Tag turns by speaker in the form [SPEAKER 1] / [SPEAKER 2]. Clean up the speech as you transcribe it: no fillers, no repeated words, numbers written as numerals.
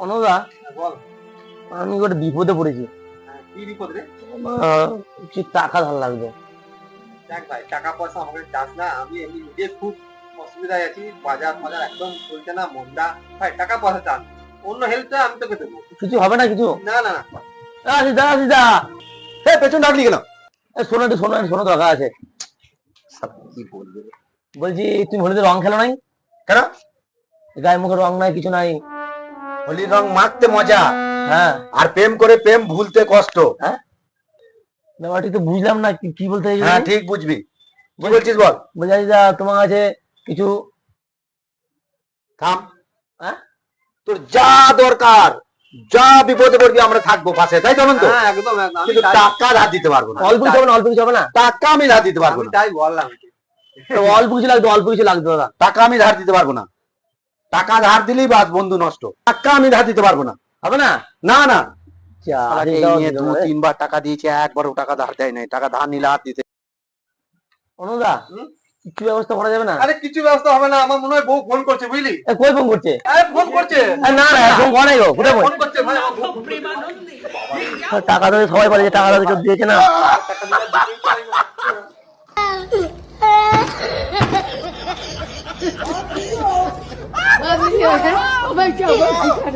[SPEAKER 1] অনুদা,
[SPEAKER 2] বল।
[SPEAKER 1] আমি একটা বিপদে পড়েছি।
[SPEAKER 2] কি বিপদ রে?
[SPEAKER 1] কিছু টাকা ধার লাগবে।
[SPEAKER 2] দেখ ভাই, টাকা পয়সা আমাকে চাস না, আমি এমনি নিজে খুব অসুবিধায় আছি, বাজার ফাজার একদম চলছে না, মন্দা। ভাই টাকা পয়সা চাস, অন্য হেল্পটা আমি তোকে দেবো।
[SPEAKER 1] কিছু হবে না কিছু?
[SPEAKER 2] না না না।
[SPEAKER 1] আসিদা আসিদা,
[SPEAKER 2] পেছন ডাকলি কেন?
[SPEAKER 1] শোনো একটু, শোনো শোনো, দরকার আছে।
[SPEAKER 2] কি বলবে?
[SPEAKER 1] বলছি তুমি হোলিতে রং খেলো নাই
[SPEAKER 2] কেন?
[SPEAKER 1] গায়ে মুখে রং নাই, কিছু নাই।
[SPEAKER 2] হোলির রং মাখতে মজা,
[SPEAKER 1] হ্যাঁ,
[SPEAKER 2] আর প্রেম করে প্রেম ভুলতে কষ্ট।
[SPEAKER 1] হ্যাঁ, ব্যাপারটা তো বুঝলাম না, কি বলতে চাইছো?
[SPEAKER 2] হ্যাঁ ঠিক বুঝবি, কি বলছিস বল।
[SPEAKER 1] বলছি আসিদা, তোমার কাছে কিছু।
[SPEAKER 2] থাম,
[SPEAKER 1] হ্যাঁ,
[SPEAKER 2] তোর যা দরকার, যা বিপদে পড়বি আমরা থাকবো পাশে, তাই তো? অনন্ত?
[SPEAKER 3] একদম একদম।
[SPEAKER 2] কিন্তু টাকা ধার দিতে পারবো না।
[SPEAKER 1] অল্প কিছু হবে না, অল্প কিছু হবে না।
[SPEAKER 2] টাকা আমি ধার দিতে পারবো
[SPEAKER 3] আমি
[SPEAKER 2] না।
[SPEAKER 3] তাই বললাম।
[SPEAKER 1] তো অল্প কিছু লাগবে, অল্প কিছু লাগবে দাদা।
[SPEAKER 2] টাকা আমি ধার দিতে পারবো না। টাকা ধার দিলেই বাস বন্ধু নষ্ট। টাকা আমি ধার দিতে পারবো না।
[SPEAKER 1] হবে না?
[SPEAKER 2] না না,
[SPEAKER 1] যা,
[SPEAKER 2] শালাকে এই
[SPEAKER 1] আসিদাও
[SPEAKER 2] নিয়ে
[SPEAKER 1] দিল
[SPEAKER 2] দু
[SPEAKER 1] না রে।
[SPEAKER 2] তিনবার টাকা দিয়েছে, একবারও টাকা ধার দেয় নাই। টাকা ধার নিলে আর দিতে।
[SPEAKER 1] অনুদা, কিছু ব্যবস্থা করা যাবে না?
[SPEAKER 3] আরে কিছু ব্যবস্থা হবে না, আমার মনে হয় বউ ফোন করছে, বুঝলি?
[SPEAKER 1] কই ফোন করছে?
[SPEAKER 3] আরে ফোন করছে।
[SPEAKER 1] না না, ফোন করে নাই গো, কোথায় ফোন?
[SPEAKER 3] ফোন করছে ভাই, আমার বউ ফোন করছে।
[SPEAKER 1] টাকা তো সবাই বলে যে টাকা তো কেউ দিয়েছে না।
[SPEAKER 3] টাকা নিয়ে দিতেই চাই না।
[SPEAKER 4] Mami, eu já. Como é que eu vou ficar?